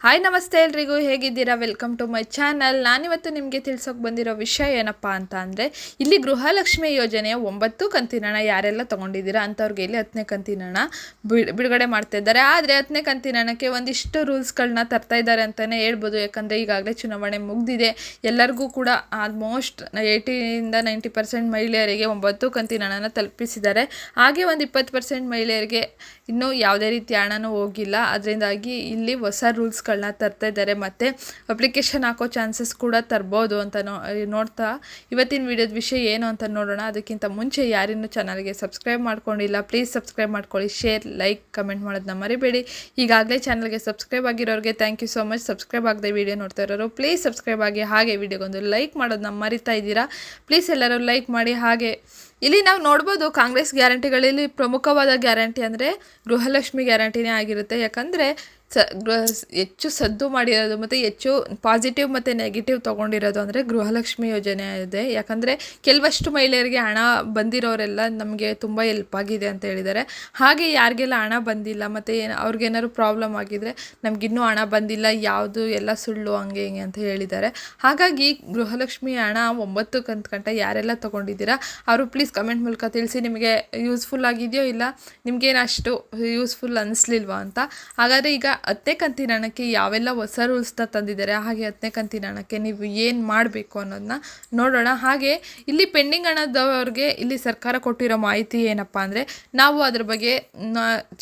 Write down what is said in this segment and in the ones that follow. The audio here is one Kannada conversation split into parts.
ಹಾಯ್ ನಮಸ್ತೆ ಎಲ್ರಿಗೂ, ಹೇಗಿದ್ದೀರಾ? Welcome to my channel. ನಾನಿವತ್ತು ನಿಮಗೆ ತಿಳಿಸೋಕೆ ಬಂದಿರೋ ವಿಷಯ ಏನಪ್ಪ ಅಂತ ಅಂದರೆ, ಇಲ್ಲಿ ಗೃಹಲಕ್ಷ್ಮಿ ಯೋಜನೆಯ 9 ಕಂತಿನ ಹಣ ಯಾರೆಲ್ಲ ತೊಗೊಂಡಿದ್ದೀರಾ ಅಂಥವ್ರಿಗೆ ಇಲ್ಲಿ 10ನೇ ಕಂತಿನ ಹಣ ಬಿಡುಗಡೆ ಮಾಡ್ತಾ ಇದ್ದಾರೆ. ಆದರೆ 10ನೇ ಕಂತಿನ ಹಣಕ್ಕೆ ಒಂದಿಷ್ಟು ರೂಲ್ಸ್ಗಳನ್ನ ತರ್ತಾ ಇದ್ದಾರೆ ಅಂತಲೇ ಹೇಳ್ಬೋದು. ಯಾಕಂದರೆ ಈಗಾಗಲೇ ಚುನಾವಣೆ ಮುಗಿದಿದೆ. ಎಲ್ಲರಿಗೂ ಕೂಡ ಆಲ್ಮೋಸ್ಟ್ 80% ಮಹಿಳೆಯರಿಗೆ 9 ಕಂತಿನ ಹಣನ ತಲುಪಿಸಿದ್ದಾರೆ. ಹಾಗೆ ಒಂದು 20% ಮಹಿಳೆಯರಿಗೆ ಇನ್ನೂ ಯಾವುದೇ ರೀತಿ ಹಣನೂ ಹೋಗಿಲ್ಲ. ಅದರಿಂದಾಗಿ ಇಲ್ಲಿ ಹೊಸ ರೂಲ್ಸ್ಗಳನ್ನ ತರ್ತಾ ಇದ್ದಾರೆ. ಮತ್ತು ಅಪ್ಲಿಕೇಶನ್ ಹಾಕೋ ಚಾನ್ಸಸ್ ಕೂಡ ತರ್ಬೋದು ಅಂತ ನೋಡ್ತಾ ಇವತ್ತಿನ ವಿಡಿಯೋದ ವಿಷಯ ಏನು ಅಂತ ನೋಡೋಣ. ಅದಕ್ಕಿಂತ ಮುಂಚೆ ಯಾರಿನ್ನೂ ಚಾನಲ್ಗೆ ಸಬ್ಸ್ಕ್ರೈಬ್ ಮಾಡ್ಕೊಂಡಿಲ್ಲ, ಪ್ಲೀಸ್ ಸಬ್ಸ್ಕ್ರೈಬ್ ಮಾಡ್ಕೊಳ್ಳಿ. ಶೇರ್, ಲೈಕ್, ಕಮೆಂಟ್ ಮಾಡೋದನ್ನ ಮರಿಬೇಡಿ. ಈಗಾಗಲೇ ಚಾನಲ್ಗೆ ಸಬ್ಸ್ಕ್ರೈಬ್ ಆಗಿರೋರಿಗೆ thank you so much. Subscribe ಆಗದೆ ವಿಡಿಯೋ ನೋಡ್ತಾ ಇರೋರು ಪ್ಲೀಸ್ ಸಬ್ಸ್ಕ್ರೈಬ್ ಆಗಿ, ಹಾಗೆ ವಿಡಿಯೋಗೊಂದು ಲೈಕ್ ಮಾಡೋದನ್ನ ಮರಿತಾ ಇದ್ದೀರಾ. ಪ್ಲೀಸ್ ಎಲ್ಲರೂ ಲೈಕ್ ಮಾಡಿ. ಹಾಗೆ ಇಲ್ಲಿ ನಾವು ನೋಡ್ಬೋದು, ಕಾಂಗ್ರೆಸ್ ಗ್ಯಾರಂಟಿಗಳಲ್ಲಿ ಪ್ರಮುಖವಾದ ಗ್ಯಾರಂಟಿ ಅಂದರೆ ಗೃಹಲಕ್ಷ್ಮಿ ಗ್ಯಾರಂಟಿನೇ ಆಗಿರುತ್ತೆ. ಯಾಕಂದರೆ ಹೆಚ್ಚು ಸದ್ದು ಮಾಡಿರೋದು ಮತ್ತು ಹೆಚ್ಚು ಪಾಸಿಟಿವ್ ಮತ್ತು ನೆಗೆಟಿವ್ ತೊಗೊಂಡಿರೋದು ಅಂದರೆ ಗೃಹಲಕ್ಷ್ಮಿ ಯೋಜನೆ ಇದೆ. ಯಾಕಂದರೆ ಕೆಲವಷ್ಟು ಮಹಿಳೆಯರಿಗೆ ಹಣ ಬಂದಿರೋರೆಲ್ಲ ನಮಗೆ ತುಂಬ ಹೆಲ್ಪ್ ಆಗಿದೆ ಅಂತ ಹೇಳಿದ್ದಾರೆ. ಹಾಗೆ ಯಾರಿಗೆಲ್ಲ ಹಣ ಬಂದಿಲ್ಲ ಮತ್ತು ಅವ್ರಿಗೇನಾದ್ರು ಪ್ರಾಬ್ಲಮ್ ಆಗಿದ್ದರೆ ನಮಗಿನ್ನೂ ಹಣ ಬಂದಿಲ್ಲ, ಯಾವುದು ಎಲ್ಲ ಸುಳ್ಳು, ಹಂಗೆ ಹಿಂಗೆ ಅಂತ ಹೇಳಿದ್ದಾರೆ. ಹಾಗಾಗಿ ಗೃಹಲಕ್ಷ್ಮಿ ಹಣ 9 ಕಂತ ಯಾರೆಲ್ಲ ತೊಗೊಂಡಿದ್ದೀರಾ ಅವರು ಪ್ಲೀಸ್ ಕಮೆಂಟ್ ಮೂಲಕ ತಿಳಿಸಿ, ನಿಮಗೆ ಯೂಸ್ಫುಲ್ ಆಗಿದೆಯೋ ಇಲ್ಲ, ನಿಮಗೇನು ಅಷ್ಟು ಯೂಸ್ಫುಲ್ ಅನ್ನಿಸ್ಲಿಲ್ವಾ ಅಂತ. ಹಾಗಾದರೆ ಈಗ 10ನೇ ಕಂತಿನ ಹಣಕ್ಕೆ ಯಾವೆಲ್ಲ ಹೊಸ ರೂಲ್ಸ್ನ ತಂದಿದ್ದಾರೆ, ಹಾಗೆ 10ನೇ ಕಂತಿನ ಹಣಕ್ಕೆ ನೀವು ಏನು ಮಾಡಬೇಕು ಅನ್ನೋದನ್ನ ನೋಡೋಣ. ಹಾಗೆ ಇಲ್ಲಿ ಪೆಂಡಿಂಗ್ ಹಣದವ್ರಿಗೆ ಇಲ್ಲಿ ಸರ್ಕಾರ ಕೊಟ್ಟಿರೋ ಮಾಹಿತಿ ಏನಪ್ಪ ಅಂದರೆ, ನಾವು ಅದ್ರ ಬಗ್ಗೆ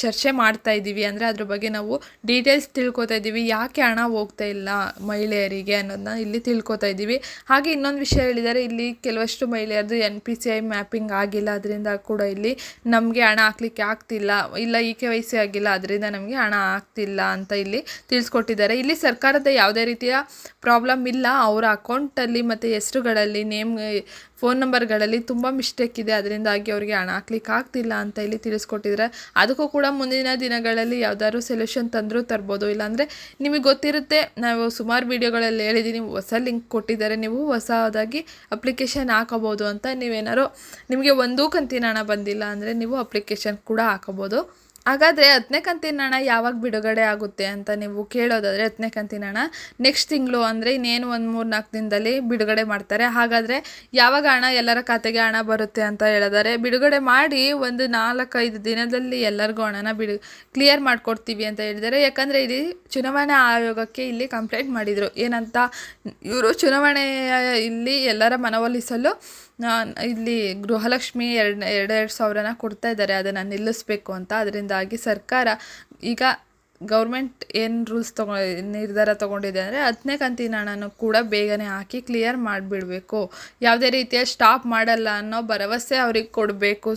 ಚರ್ಚೆ ಮಾಡ್ತಾ ಇದ್ದೀವಿ. ಅಂದರೆ ಅದ್ರ ಬಗ್ಗೆ ನಾವು ಡೀಟೇಲ್ಸ್ ತಿಳ್ಕೊತಾ ಇದ್ದೀವಿ, ಯಾಕೆ ಹಣ ಹೋಗ್ತಾ ಇಲ್ಲ ಮಹಿಳೆಯರಿಗೆ ಅನ್ನೋದನ್ನ ಇಲ್ಲಿ ತಿಳ್ಕೊತಾ ಇದ್ದೀವಿ. ಹಾಗೆ ಇನ್ನೊಂದು ವಿಷಯ ಹೇಳಿದ್ದಾರೆ, ಇಲ್ಲಿ ಕೆಲವಷ್ಟು ಮಹಿಳೆಯರದು NPCI ಮ್ಯಾಪಿಂಗ್ ಆಗಿಲ್ಲ, ಅದರಿಂದ ಕೂಡ ಇಲ್ಲಿ ನಮಗೆ ಹಣ ಹಾಕ್ಲಿಕ್ಕೆ ಆಗ್ತಿಲ್ಲ, ಇಲ್ಲ KYC ಆಗಿಲ್ಲ, ಅದರಿಂದ ನಮಗೆ ಹಣ ಆಗ್ತಿಲ್ಲ ಅಂತ ಇಲ್ಲಿ ತಿಳಿಸ್ಕೊಟ್ಟಿದ್ದಾರೆ. ಇಲ್ಲಿ ಸರ್ಕಾರದ ಯಾವುದೇ ರೀತಿಯ ಪ್ರಾಬ್ಲಮ್ ಇಲ್ಲ. ಅವರ ಅಕೌಂಟಲ್ಲಿ ಮತ್ತು ಹೆಸರುಗಳಲ್ಲಿ, ಫೋನ್ ನಂಬರ್ಗಳಲ್ಲಿ ತುಂಬ ಮಿಸ್ಟೇಕ್ ಇದೆ, ಅದರಿಂದಾಗಿ ಅವರಿಗೆ ಹಣ ಹಾಕ್ಲಿಕ್ಕೆ ಆಗ್ತಿಲ್ಲ ಅಂತ ಇಲ್ಲಿ ತಿಳಿಸ್ಕೊಟ್ಟಿದ್ದಾರೆ. ಅದಕ್ಕೂ ಕೂಡ ಮುಂದಿನ ದಿನಗಳಲ್ಲಿ ಯಾವುದಾದ್ರು ಸೊಲ್ಯೂಷನ್ ತಂದರೂ ತರ್ಬೋದು. ಇಲ್ಲಾಂದರೆ ನಿಮಗೆ ಗೊತ್ತಿರುತ್ತೆ, ನಾವು ಸುಮಾರು ವೀಡಿಯೋಗಳಲ್ಲಿ ಹೇಳಿದ್ದೀನಿ, ಹೊಸ ಲಿಂಕ್ ಕೊಟ್ಟಿದ್ದಾರೆ, ನೀವು ಹೊಸದಾಗಿ ಅಪ್ಲಿಕೇಶನ್ ಹಾಕೋಬೋದು ಅಂತ. ನೀವೇನಾದ್ರು ನಿಮಗೆ 1 ಕಂತಿನ ಹಣ ಬಂದಿಲ್ಲ ಅಂದರೆ ನೀವು ಅಪ್ಲಿಕೇಶನ್ ಕೂಡ ಹಾಕೋಬೋದು. ಹಾಗಾದರೆ 10ನೇ ಕಂತಿನ ಹಣ ಯಾವಾಗ ಬಿಡುಗಡೆ ಆಗುತ್ತೆ ಅಂತ ನೀವು ಕೇಳೋದಾದರೆ, 10ನೇ ಕಂತಿನ ಹಣ ನೆಕ್ಸ್ಟ್ ತಿಂಗಳು, ಅಂದರೆ ಇನ್ನೇನು ಒಂದು 3-4 ದಿನದಲ್ಲಿ ಬಿಡುಗಡೆ ಮಾಡ್ತಾರೆ. ಹಾಗಾದರೆ ಯಾವಾಗ ಹಣ ಎಲ್ಲರ ಖಾತೆಗೆ ಹಣ ಬರುತ್ತೆ ಅಂತ ಹೇಳಿದರೆ, ಬಿಡುಗಡೆ ಮಾಡಿ ಒಂದು 4-5 ದಿನದಲ್ಲಿ ಎಲ್ಲರಿಗೂ ಹಣನ ಕ್ಲಿಯರ್ ಮಾಡಿಕೊಡ್ತೀವಿ ಅಂತ ಹೇಳಿದ್ದಾರೆ. ಯಾಕಂದರೆ ಇಲ್ಲಿ ಚುನಾವಣಾ ಆಯೋಗಕ್ಕೆ ಇಲ್ಲಿ ಕಂಪ್ಲೇಂಟ್ ಮಾಡಿದರು. ಏನಂತ, ಇವರು ಚುನಾವಣೆ ಇಲ್ಲಿ ಎಲ್ಲರ ಮನವೊಲಿಸಲು ಇಲ್ಲಿ ಗೃಹಲಕ್ಷ್ಮಿ 2,000 ಕೊಡ್ತಾ ಇದ್ದಾರೆ, ಅದನ್ನು ನಿಲ್ಲಿಸಬೇಕು ಅಂತ. ಅದರಿಂದಾಗಿ ಸರ್ಕಾರ ಈಗ ಗೌರ್ಮೆಂಟ್ ಏನು ರೂಲ್ಸ್ ನಿರ್ಧಾರ ತೊಗೊಂಡಿದೆ ಅಂದರೆ, 10ನೇ ಕಂತಿನ ಹಣನೂ ಕೂಡ ಬೇಗನೆ ಹಾಕಿ ಕ್ಲಿಯರ್ ಮಾಡಿಬಿಡಬೇಕು, ಯಾವುದೇ ರೀತಿಯ ಸ್ಟಾಪ್ ಮಾಡಲ್ಲ ಅನ್ನೋ ಭರವಸೆ ಅವ್ರಿಗೆ ಕೊಡಬೇಕು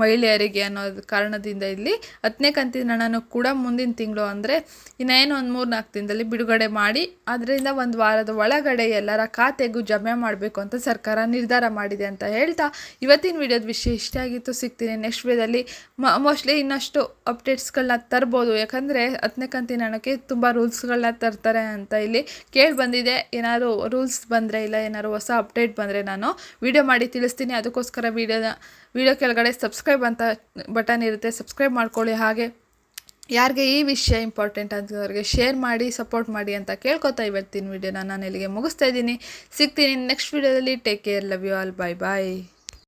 ಮಹಿಳೆಯರಿಗೆ ಅನ್ನೋ ಕಾರಣದಿಂದ ಇಲ್ಲಿ 10ನೇ ಕಂತಿನ ಹಣನೂ ಕೂಡ ಮುಂದಿನ ತಿಂಗಳು, ಅಂದರೆ ಇನ್ನೇನು ಒಂದು 3-4 ದಿನದಲ್ಲಿ ಬಿಡುಗಡೆ ಮಾಡಿ, ಅದರಿಂದ ಒಂದು ವಾರದ ಒಳಗಡೆ ಎಲ್ಲರ ಖಾತೆಗೂ ಜಮೆ ಮಾಡಬೇಕು ಅಂತ ಸರ್ಕಾರ ನಿರ್ಧಾರ ಮಾಡಿದೆ ಅಂತ ಹೇಳ್ತಾ ಇವತ್ತಿನ ವಿಡಿಯೋದ ವಿಷಯ ಇಷ್ಟ ಆಗಿತ್ತು. ಸಿಗ್ತೀನಿ ನೆಕ್ಸ್ಟ್ ವಿಡಿಯೋದಲ್ಲಿ. ಮೋಸ್ಟ್ಲಿ ಇನ್ನಷ್ಟು ಅಪ್ಡೇಟ್ಸ್ಗಳನ್ನ ತರ್ಬೋದು. ಯಾಕಂದರೆ 10ನೇ ಕಂತಿನ ಹಣಕ್ಕೆ ತುಂಬ ರೂಲ್ಸ್ಗಳನ್ನ ತರ್ತಾರೆ ಅಂತ ಇಲ್ಲಿ ಕೇಳಿ ಬಂದಿದೆ. ಏನಾದ್ರು ರೂಲ್ಸ್ ಬಂದರೆ, ಇಲ್ಲ ಏನಾದ್ರು ಹೊಸ ಅಪ್ಡೇಟ್ ಬಂದರೆ ನಾನು ವಿಡಿಯೋ ಮಾಡಿ ತಿಳಿಸ್ತೀನಿ. ಅದಕ್ಕೋಸ್ಕರ ವಿಡಿಯೋ ಕೆಳಗಡೆ ಸಬ್ಸ್ಕ್ರೈಬ್ ಅಂತ ಬಟನ್ ಇರುತ್ತೆ, ಸಬ್ಸ್ಕ್ರೈಬ್ ಮಾಡ್ಕೊಳ್ಳಿ. ಹಾಗೆ ಯಾರಿಗೆ ಈ ವಿಷಯ ಇಂಪಾರ್ಟೆಂಟ್ ಅಂತವ್ರಿಗೆ ಶೇರ್ ಮಾಡಿ, ಸಪೋರ್ಟ್ ಮಾಡಿ ಅಂತ ಕೇಳ್ಕೊತಾ ಇವತ್ತಿನ ವಿಡಿಯೋನ ನಾನು ಇಲ್ಲಿಗೆ ಮುಗಿಸ್ತಾ ಇದ್ದೀನಿ. ಸಿಗ್ತೀನಿ ನೆಕ್ಸ್ಟ್ ವಿಡಿಯೋದಲ್ಲಿ. Take care, love you all, bye bye.